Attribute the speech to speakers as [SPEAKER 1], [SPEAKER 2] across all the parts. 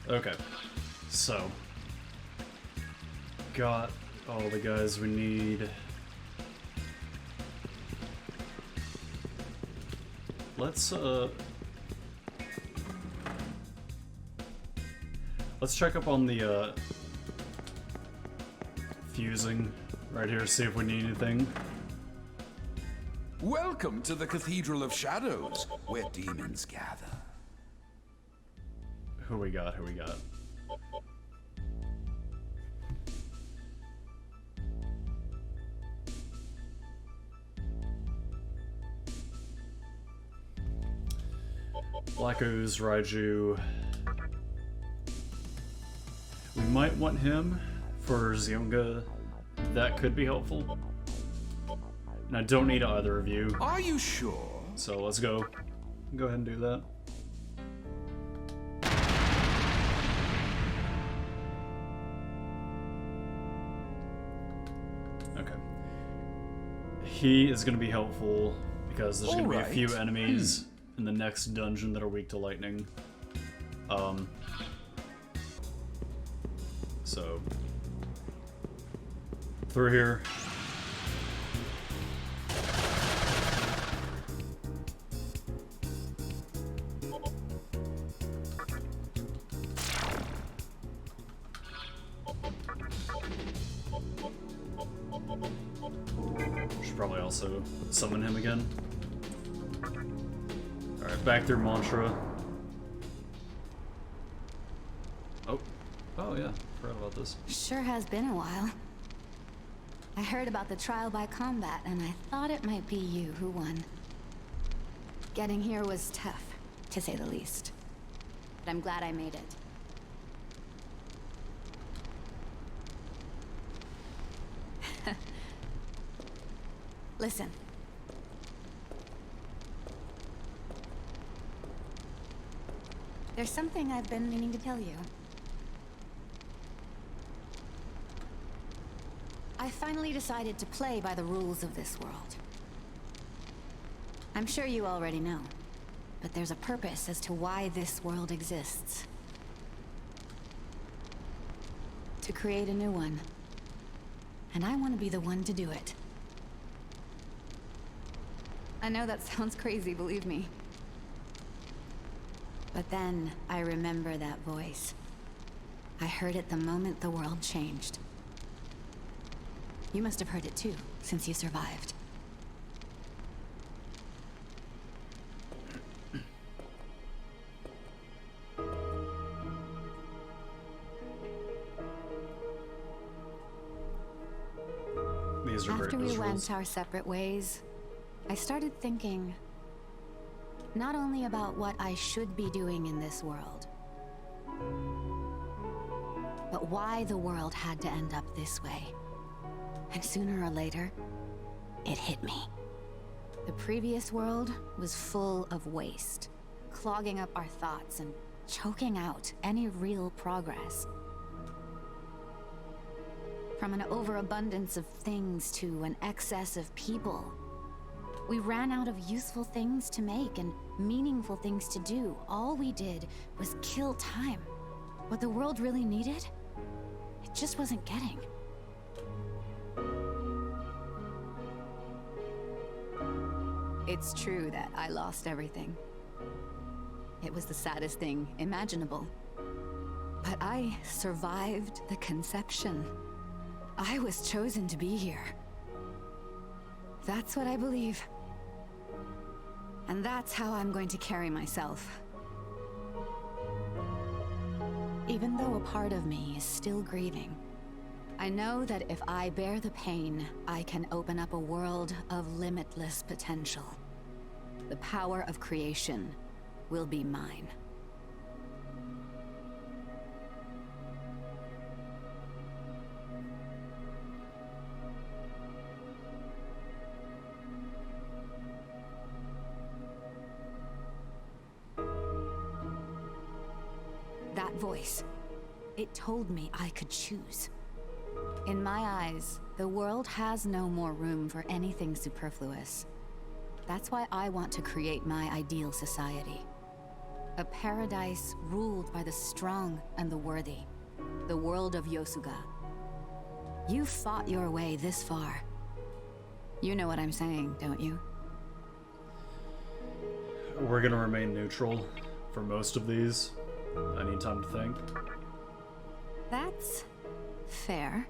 [SPEAKER 1] Okay, so got all the guys we need. Let's check up on the fusing right here, see if we need anything.
[SPEAKER 2] Welcome to the Cathedral of Shadows, where demons gather.
[SPEAKER 1] Who we got? Who we got? Black Ooze, Raiju. We might want him for Zionga. That could be helpful. And I don't need either of you.
[SPEAKER 2] Are you sure?
[SPEAKER 1] So let's go. Go ahead and do that. Okay. He is going to be helpful because there's going to be a few enemies in the next dungeon that are weak to lightning. So through here. Should probably also summon him again. Alright, back through Mantra. Oh yeah, forgot about this.
[SPEAKER 3] Sure has been a while. I heard about the trial by combat, and I thought it might be you who won. Getting here was tough, to say the least. But I'm glad I made it. Listen. There's something I've been meaning to tell you. I finally decided to play by the rules of this world. I'm sure you already know, but there's a purpose as to why this world exists. To create a new one. And I want to be the one to do it. I know that sounds crazy, believe me. But then I remember that voice. I heard it the moment the world changed. You must have heard it too, since you survived.
[SPEAKER 1] These are
[SPEAKER 3] After
[SPEAKER 1] great
[SPEAKER 3] we
[SPEAKER 1] visuals.
[SPEAKER 3] went our separate ways, I started thinking not only about what I should be doing in this world, but why the world had to end up this way. And sooner or later, it hit me. The previous world was full of waste, clogging up our thoughts and choking out any real progress. From an overabundance of things to an excess of people, we ran out of useful things to make and meaningful things to do. All we did was kill time. What the world really needed, it just wasn't getting. It's true that I lost everything. It was the saddest thing imaginable. But I survived the conception. I was chosen to be here. That's what I believe. And that's how I'm going to carry myself. Even though a part of me is still grieving, I know that if I bear the pain, I can open up a world of limitless potential. The power of creation will be mine. That voice, it told me I could choose. In my eyes, the world has no more room for anything superfluous. That's why I want to create my ideal society. A paradise ruled by the strong and the worthy. The world of Yosuga. You fought your way this far. You know what I'm saying, don't you?
[SPEAKER 1] We're gonna remain neutral for most of these. I need time to think.
[SPEAKER 3] That's fair.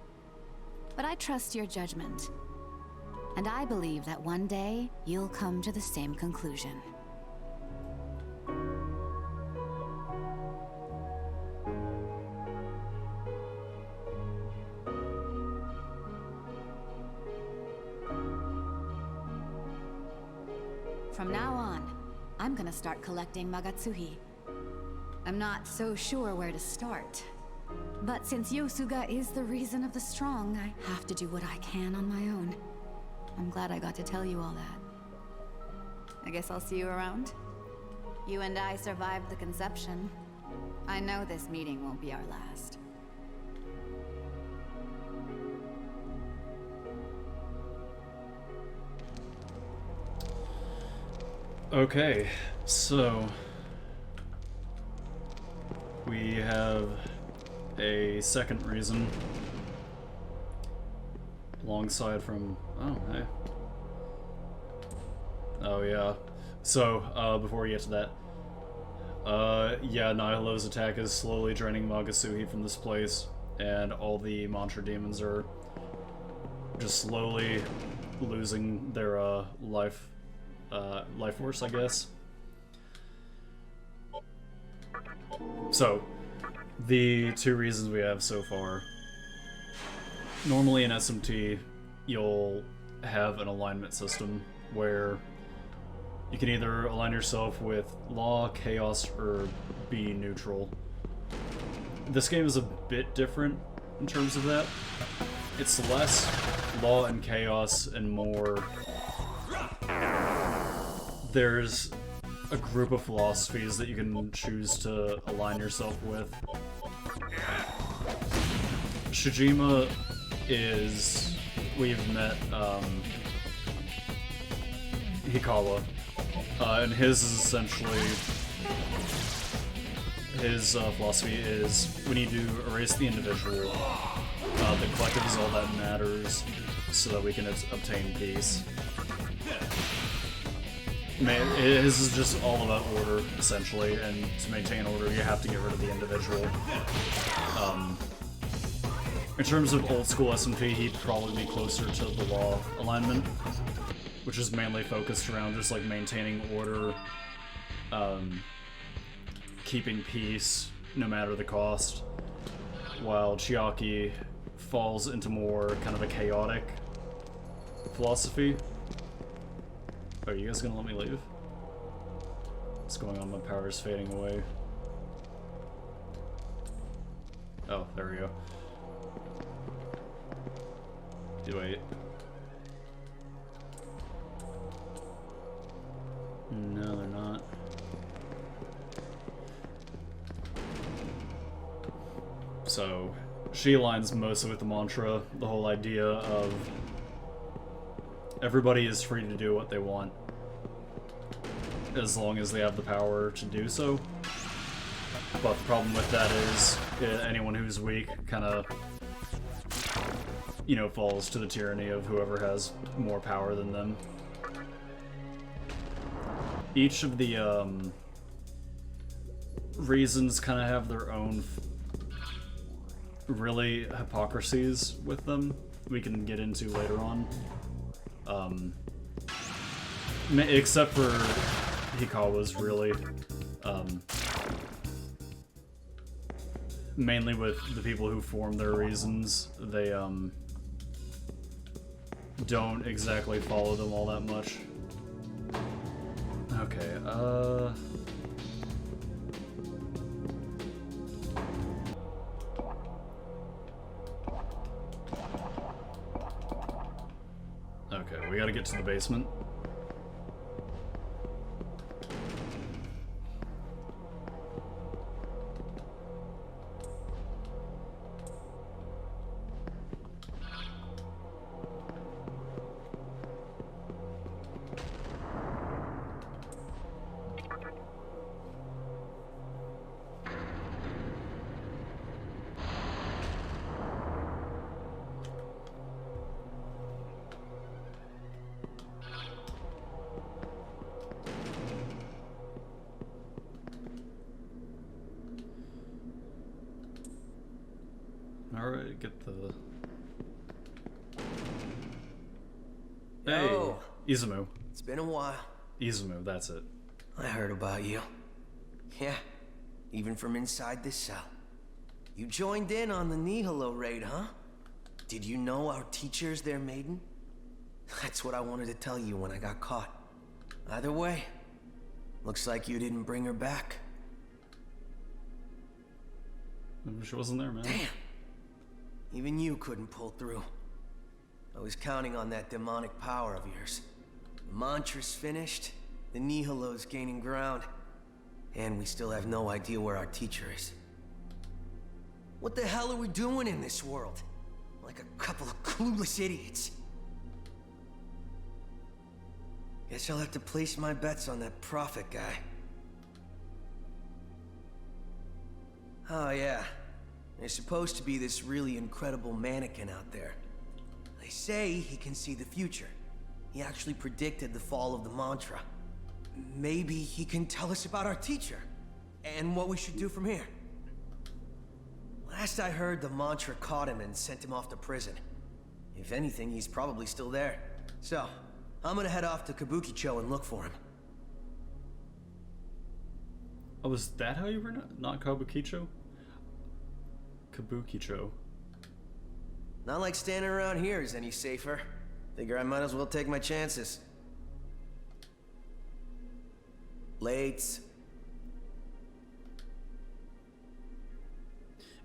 [SPEAKER 3] But I trust your judgment. And I believe that one day you'll come to the same conclusion. From now on, I'm gonna start collecting Magatsuhi. I'm not so sure where to start. But since Yosuga is the reason of the strong, I have to do what I can on my own. I'm glad I got to tell you all that. I guess I'll see you around. You and I survived the conception. I know this meeting won't be our last.
[SPEAKER 1] Okay, so we have a second reason alongside from hey. Oh yeah. So before we get to that, yeah, Nihilo's attack is slowly draining Magasuhi from this place, and all the mantra demons are just slowly losing their life force, I guess. So, the two reasons we have so far. Normally in SMT, you'll have an alignment system where you can either align yourself with law, chaos, or be neutral. This game is a bit different in terms of that. It's less law and chaos and more... There's a group of philosophies that you can choose to align yourself with. Shijima is... We've met Hikawa, and his is essentially... His philosophy is we need to erase the individual. The collective is all that matters so that we can obtain peace. His is just all about order, essentially, and to maintain order, you have to get rid of the individual. In terms of old school SMT, he'd probably be closer to the law alignment, which is mainly focused around just like maintaining order, keeping peace no matter the cost, while Chiaki falls into more kind of a chaotic philosophy. Are you guys gonna let me leave? What's going on? My power is fading away. Oh, there we go. Wait. No, they're not. So, she aligns mostly with the mantra, the whole idea of everybody is free to do what they want, as long as they have the power to do so. But the problem with that is, anyone who's weak kind of, you know, falls to the tyranny of whoever has more power than them. Each of the reasons kind of have their own really hypocrisies with them we can get into later on. Except for Hikawa's, really. Mainly with the people who form their reasons, they don't exactly follow them all that much. Okay, okay, we gotta get to the basement. Alright, get the...
[SPEAKER 4] Yo.
[SPEAKER 1] Hey, Izumu.
[SPEAKER 4] It's been a while.
[SPEAKER 1] Izumu, that's it.
[SPEAKER 4] I heard about you. Yeah, even from inside this cell. You joined in on the Nihilo raid, huh? Did you know our teacher's their maiden? That's what I wanted to tell you when I got caught. Either way, looks like you didn't bring her back.
[SPEAKER 1] She wasn't there, man.
[SPEAKER 4] Damn. Even you couldn't pull through. I was counting on that demonic power of yours. The mantra's finished, the Nihilo's gaining ground, and we still have no idea where our teacher is. What the hell are we doing in this world? Like a couple of clueless idiots. Guess I'll have to place my bets on that prophet guy. Oh yeah, there's supposed to be this really incredible mannequin out there. They say he can see the future. He actually predicted the fall of the mantra. Maybe he can tell us about our teacher, and what we should do from here. Last I heard, the mantra caught him and sent him off to prison. If anything, he's probably still there. So, I'm gonna head off to Kabukicho and look for him.
[SPEAKER 1] Oh, was that how you were not Kabukicho? Kabukicho.
[SPEAKER 4] Not like standing around here is any safer. Figure I might as well take my chances. Late.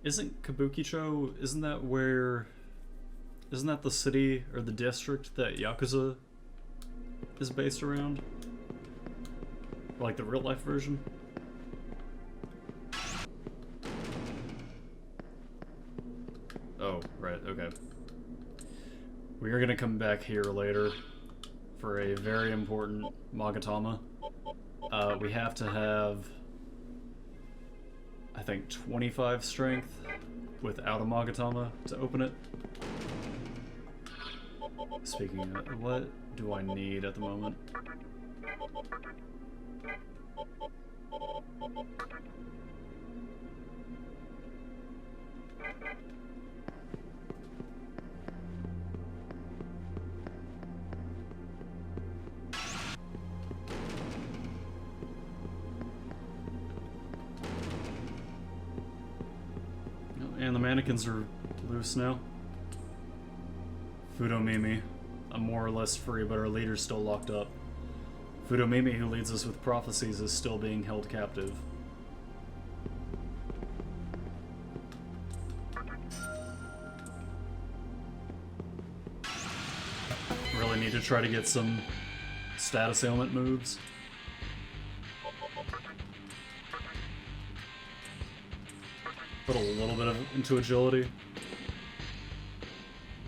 [SPEAKER 1] Isn't Kabukicho, isn't that the city or the district that Yakuza is based around? Or like the real life version? Oh, right, okay. We are gonna come back here later for a very important Magatama. We have to have, I think, 25 strength without a Magatama to open it. Speaking of, what do I need at the moment? And the mannequins are loose now. Fudomimi. I'm more or less free, but our leader's still locked up. Fudomimi, who leads us with prophecies, is still being held captive. Really need to try to get some status ailment moves. Put a little bit into agility.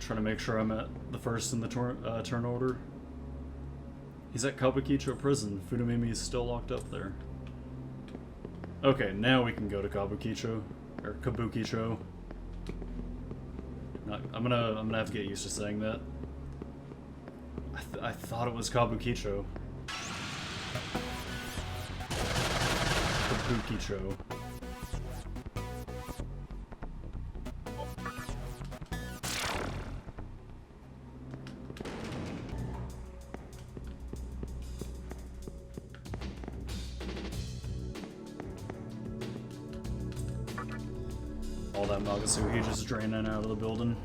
[SPEAKER 1] Trying to make sure I'm at the first in the turn order. He's at Kabukicho prison. Fudomimi is still locked up there. Okay, now we can go to Kabukicho or Kabukicho. I'm gonna have to get used to saying that. I thought it was Kabukicho. Kabukicho. All that Magasuhi just draining out of the building.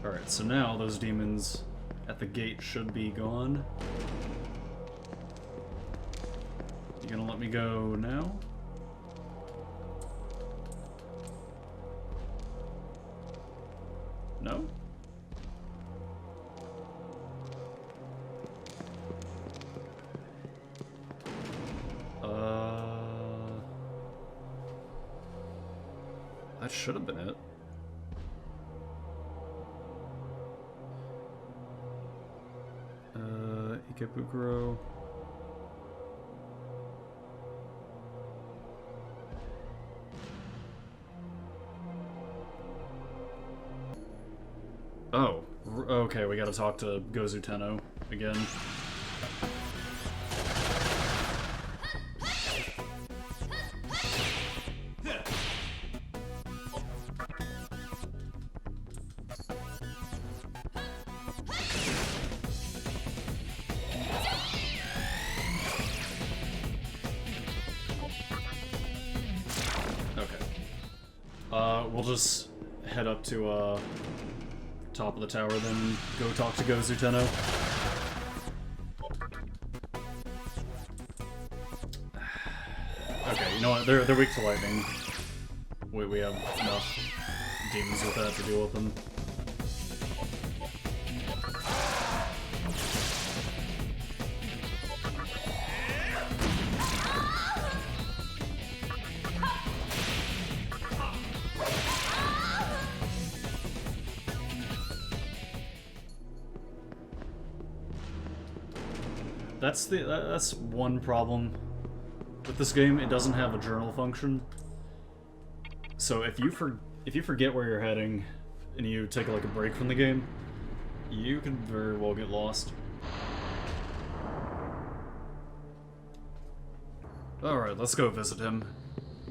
[SPEAKER 1] Alright, so now those demons at the gate should be gone. You gonna let me go now? No? That should have been it. Ikebukuro. Oh, okay, we gotta talk to Gozu Tenno again. We'll just head up to, top of the tower, then go talk to Gozu Tenno. Okay, you know what? They're weak to lightning. We have enough demons with that to deal with them. That's one problem with this game. It doesn't have a journal function. So if you forget where you're heading and you take like a break from the game, you can very well get lost. Alright, let's go visit him.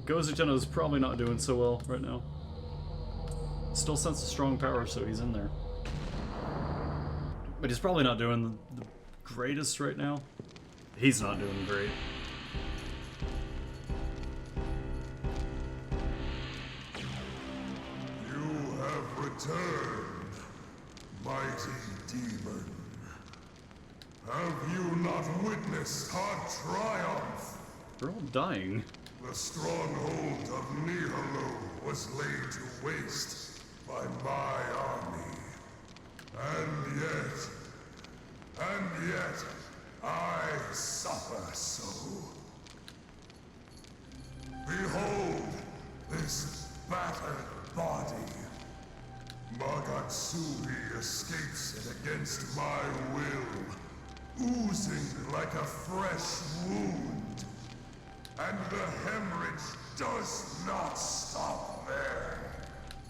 [SPEAKER 1] Gozu Tenno's probably not doing so well right now. Still senses strong power, so he's in there. But he's probably not doing the greatest right now. He's not doing great.
[SPEAKER 5] You have returned, mighty demon. Have you not witnessed our triumph?
[SPEAKER 1] They're all dying.
[SPEAKER 5] The stronghold of Nihilo was laid to waste by my army. And yet, I suffer so. Behold this battered body. Magatsui escapes it against my will, oozing like a fresh wound. And the hemorrhage does not stop there.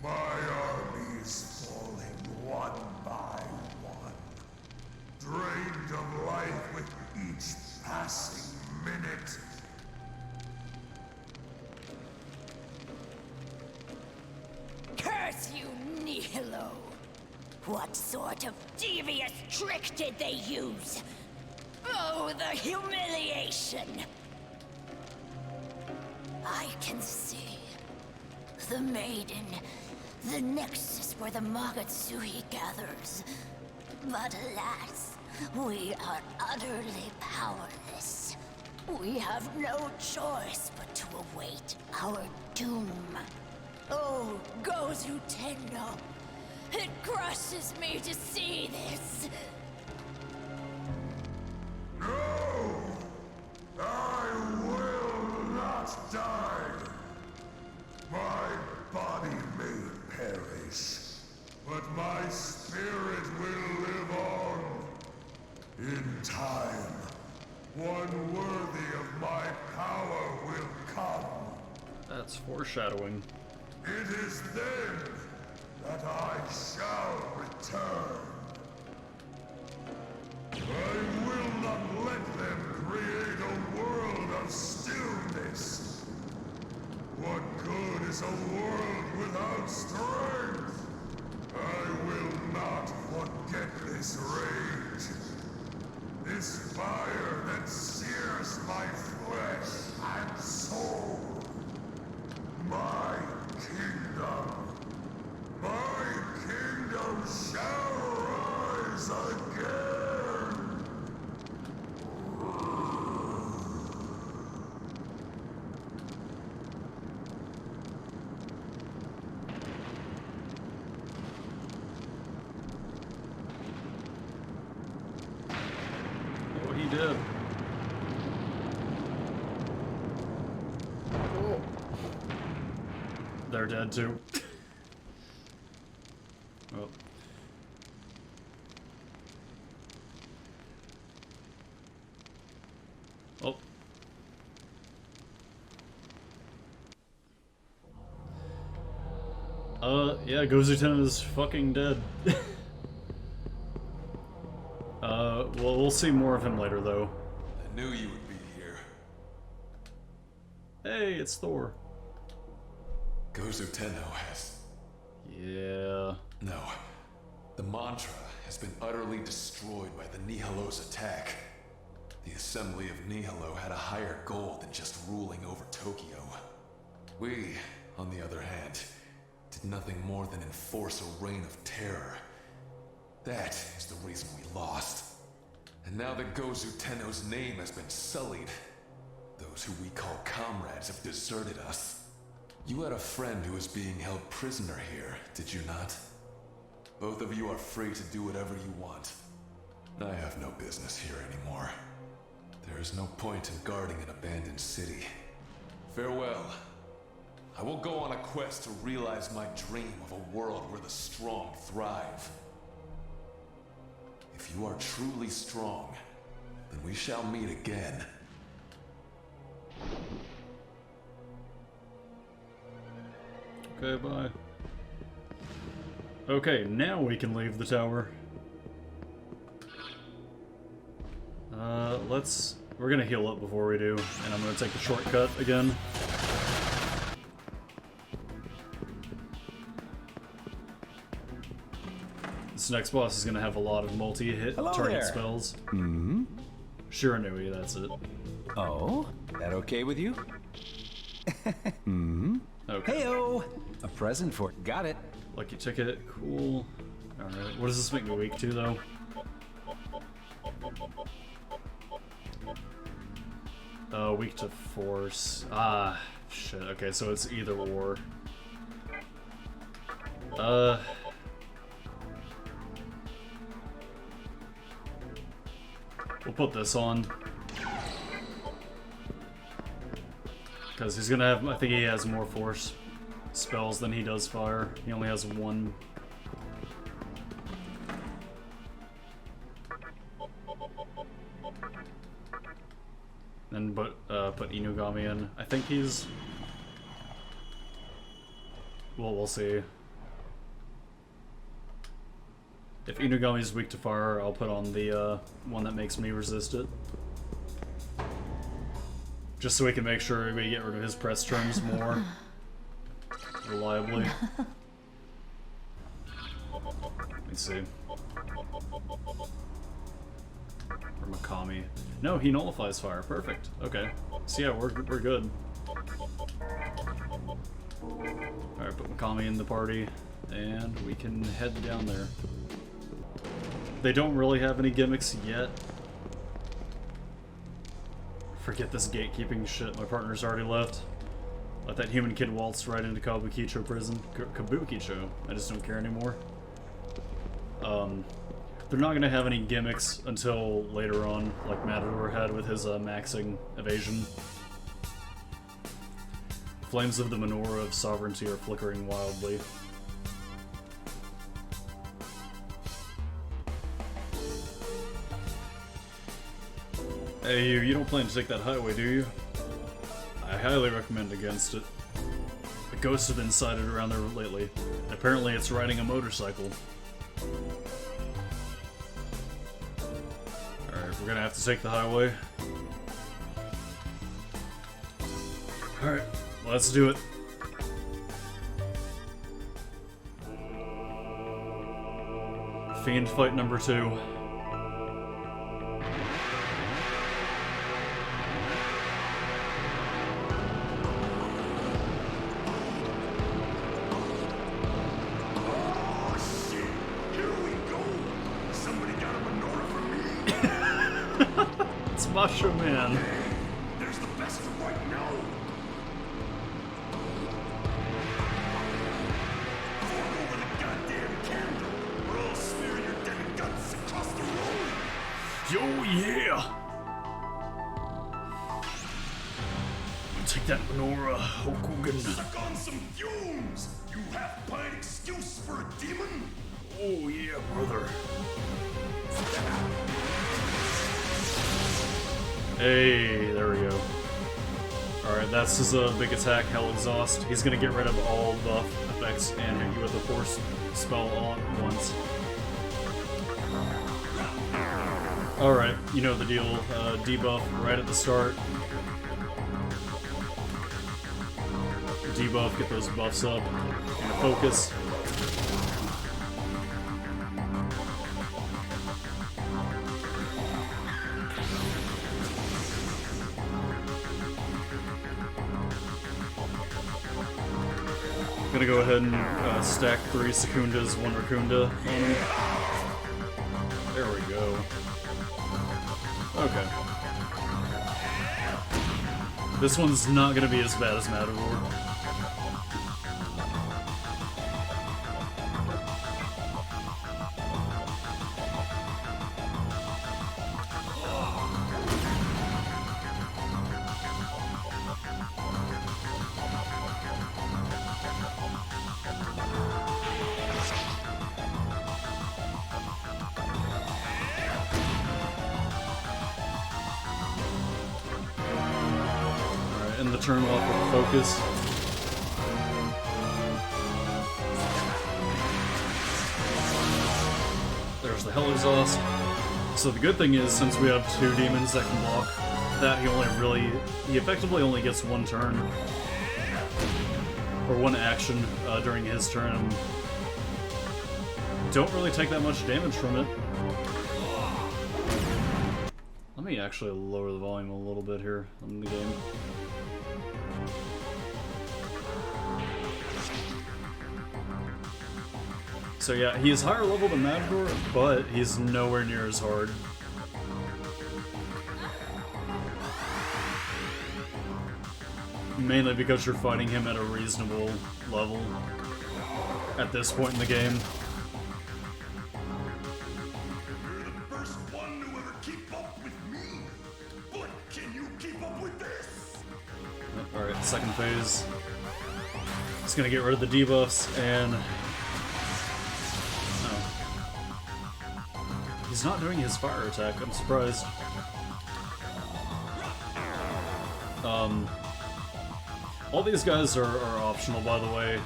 [SPEAKER 5] My army is falling one by one, drained of life with each passing minute.
[SPEAKER 6] Curse you, Nihilo! What sort of devious trick did they use? Oh, the humiliation! I can see. The maiden. The nexus where the Magatsui gathers. But alas, we are utterly powerless. We have no choice but to await our doom. Oh, Gozu Tenno. It crushes me to see this.
[SPEAKER 5] No! I will not die! My body may perish, but my spirit will live on. In time, one worthy of my power will come.
[SPEAKER 1] That's foreshadowing.
[SPEAKER 5] It is then that I shall return. I will not let them create a world of stillness. What good is a world without strength? I will not forget this rage. This fire that sears my flesh and soul. My kingdom shall rise again.
[SPEAKER 1] Oh, he did. Oh. They're dead too. Oh. Oh. Yeah, Gozu Tenno is fucking dead. Well, we'll see more of him later, though.
[SPEAKER 7] I knew you would be here.
[SPEAKER 1] Hey, it's Thor.
[SPEAKER 7] Gozu Tenno has...
[SPEAKER 1] Yeah.
[SPEAKER 7] No. The mantra has been utterly destroyed by the Nihilo's attack. The assembly of Nihilo had a higher goal than just ruling over Tokyo. We, on the other hand, did nothing more than enforce a reign of terror. That is the reason we lost. And now that Gozu Tenno's name has been sullied, those who we call comrades have deserted us. You had a friend who was being held prisoner here, did you not? Both of you are free to do whatever you want. I have no business here anymore. There is no point in guarding an abandoned city. Farewell. I will go on a quest to realize my dream of a world where the strong thrive. If you are truly strong, then we shall meet again.
[SPEAKER 1] Okay, bye. Okay, now we can leave the tower. We're gonna heal up before we do, and I'm gonna take the shortcut again. This next boss is gonna have a lot of multi-hit target spells.
[SPEAKER 8] Mm-hmm.
[SPEAKER 1] Shiranui, that's it.
[SPEAKER 8] Oh, that okay with you? Mm-hmm.
[SPEAKER 1] Okay.
[SPEAKER 8] Heyo! A present for got it.
[SPEAKER 1] Lucky ticket, cool. Alright, what does this make me weak to, though? Weak to force. Ah, shit. Okay, so it's either or. We'll put this on. Because he's gonna have, I think he has more force spells than he does fire. He only has one. Then put Inugami in. I think he's... Well, we'll see. If Inugami's weak to fire, I'll put on the one that makes me resist it. Just so we can make sure we get rid of his press terms more reliably. Let me see. Or Megami. No, he nullifies fire. Perfect. Okay. So yeah, we're good. Alright, put Megami in the party, and we can head down there. They don't really have any gimmicks yet. Forget this gatekeeping shit. My partner's already left. Let that human kid waltz right into Kabukicho prison. Kabukicho. I just don't care anymore. They're not gonna have any gimmicks until later on, like Matador had with his maxing evasion. Flames of the menorah of sovereignty are flickering wildly. Hey, you don't plan to take that highway, do you? I highly recommend against it. The ghosts have been sighted around there lately. Apparently it's riding a motorcycle. Alright, we're gonna have to take the highway. Alright, let's do it. Fiend fight number 2. Mushroom Man.
[SPEAKER 5] There's the best of right now. Pour over the goddamn candle, or I'll smear your dead guts across the road.
[SPEAKER 1] Yo, yeah. Take that menorah, Hokugan.
[SPEAKER 5] Suck on some fumes. You half-pint excuse for a demon.
[SPEAKER 1] Oh yeah, brother. Hey, there we go. Alright, that's his big attack, Hell Exhaust. He's gonna get rid of all buff effects and hit you with a force spell all at once. Alright, you know the deal. Debuff right at the start. Debuff, get those buffs up. And focus. Gonna go ahead and stack 3 Secundas, 1 Racunda on him. There we go. Okay. This one's not gonna be as bad as Matador. The turn off with focus. There's the Hell Exhaust. So the good thing is, since we have 2 demons that can block, that he effectively only gets 1 turn. Or 1 action during his turn. Don't really take that much damage from it. Let me actually lower the volume a little bit here on the game. So yeah, he is higher level than Matador, but he's nowhere near as hard. Mainly because you're fighting him at a reasonable level at this point in the game.
[SPEAKER 5] You're the first one to ever keep up with me. But can you keep up with this?
[SPEAKER 1] Alright, second phase. It's gonna get rid of the debuffs and... He's not doing his fire attack, I'm surprised. All these guys are optional, by the way.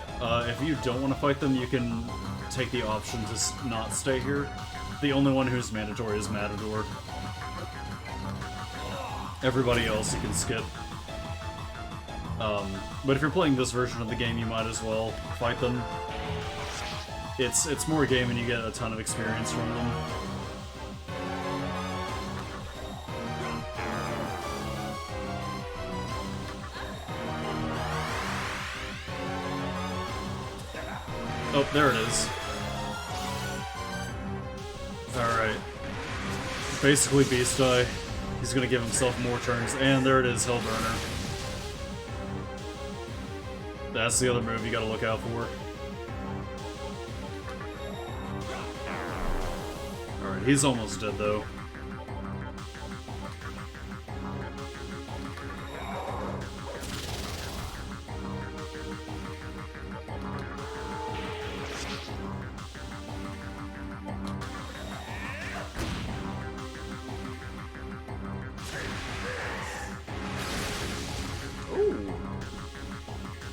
[SPEAKER 1] If you don't want to fight them, you can take the option to not stay here. The only one who's mandatory is Matador. Everybody else you can skip. But if you're playing this version of the game, you might as well fight them. It's more game and you get a ton of experience from them. Oh, there it is. Alright. Basically Beast Die. He's gonna give himself more turns, and there it is, Hellburner. That's the other move you gotta look out for. Alright, he's almost dead though.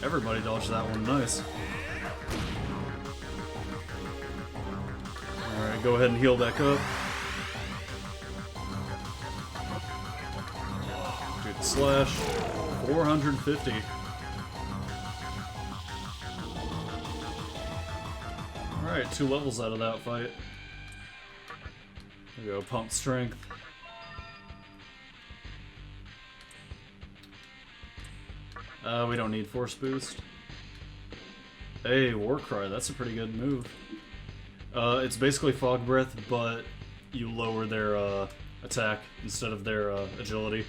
[SPEAKER 1] Everybody dodged that one, nice. Alright, go ahead and heal back up. Good slash. 450. Alright, 2 levels out of that fight. There we go, pump strength. We don't need force boost. Hey, Warcry, that's a pretty good move. It's basically Fog Breath, but you lower their attack instead of their agility.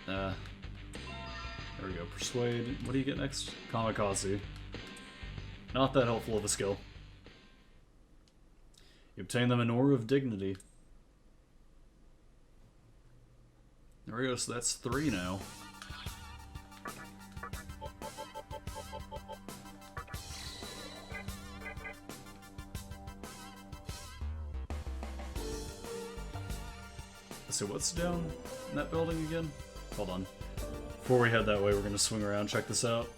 [SPEAKER 1] There we go, Persuade. What do you get next? Kamikaze. Not that helpful of a skill. You obtain them an Aura of Dignity. There we go, so that's 3 now. So what's down in that building again? Hold on. Before we head that way, we're gonna swing around, check this out.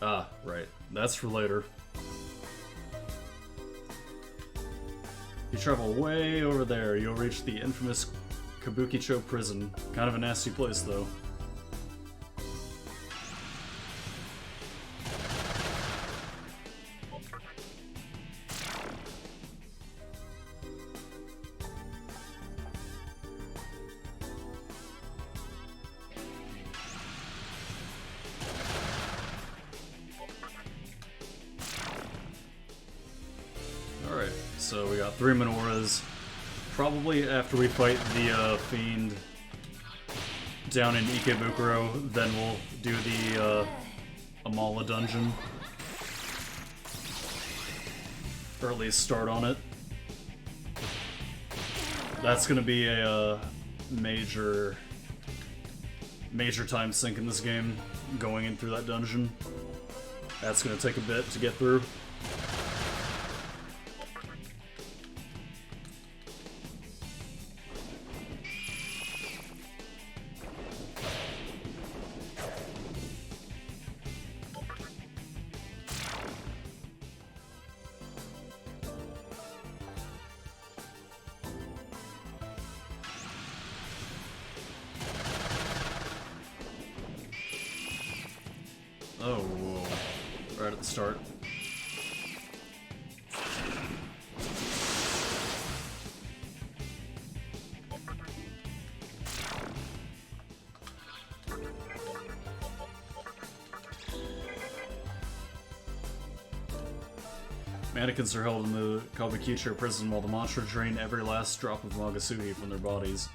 [SPEAKER 1] Ah, right. That's for later. You travel way over there, you'll reach the infamous Kabukicho prison. Kind of a nasty place, though. So we got 3 Minoras. Probably after we fight the Fiend down in Ikebukuro, then we'll do the Amala dungeon. Or at least start on it. That's gonna be a major time sink in this game, going in through that dungeon. That's gonna take a bit to get through. Oh, whoa. Right at the start. Mannequins are held in the Kabukicho prison while the mantra drain every last drop of Magasuhi from their bodies.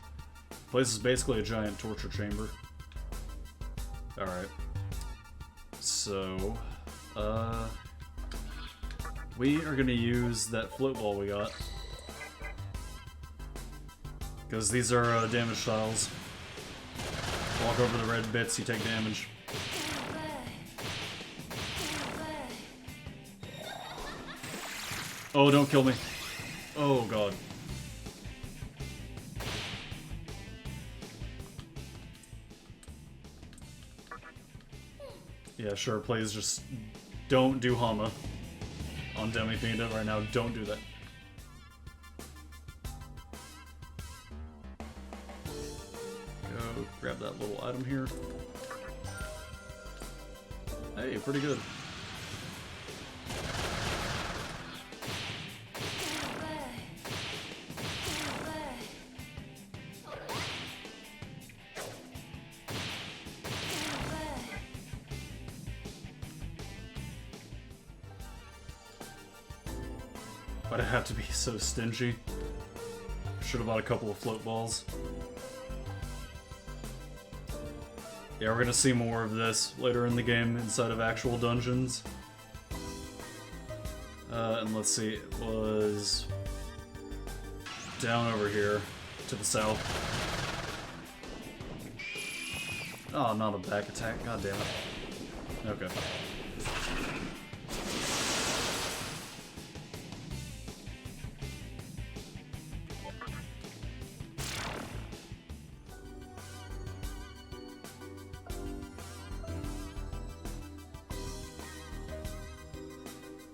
[SPEAKER 1] The place is basically a giant torture chamber. Alright. So, we are gonna use that float ball we got. Because these are damage tiles. Walk over the red bits, you take damage. Oh, don't kill me. Oh, God. Yeah, sure, please just don't do Hama on Demi Fiend right now. Don't do that. Go grab that little item here. Hey, pretty good. Why'd I have to be so stingy? Should have bought a couple of float balls. Yeah, we're gonna see more of this later in the game inside of actual dungeons. And let's see, it was down over here to the south. Oh, not a back attack, god damn it. Okay.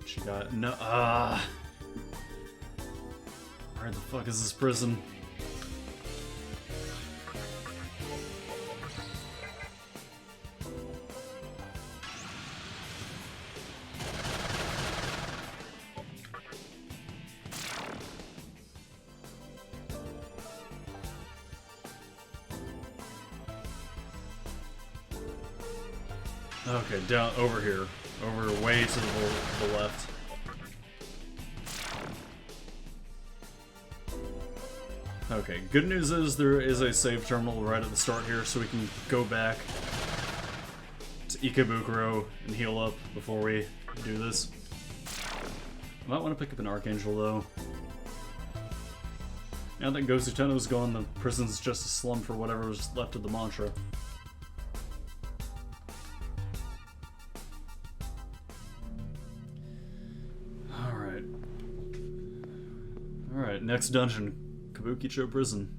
[SPEAKER 1] She got no. Where the fuck is this prison? Okay, down over here. Over way to the left. Okay, good news is there is a save terminal right at the start here, so we can go back to Ikebukuro and heal up before we do this. I might want to pick up an Archangel though. Now that Gozuteno's gone, the prison's just a slum for whatever was left of the mantra. Alright, next dungeon, Kabukicho Prison.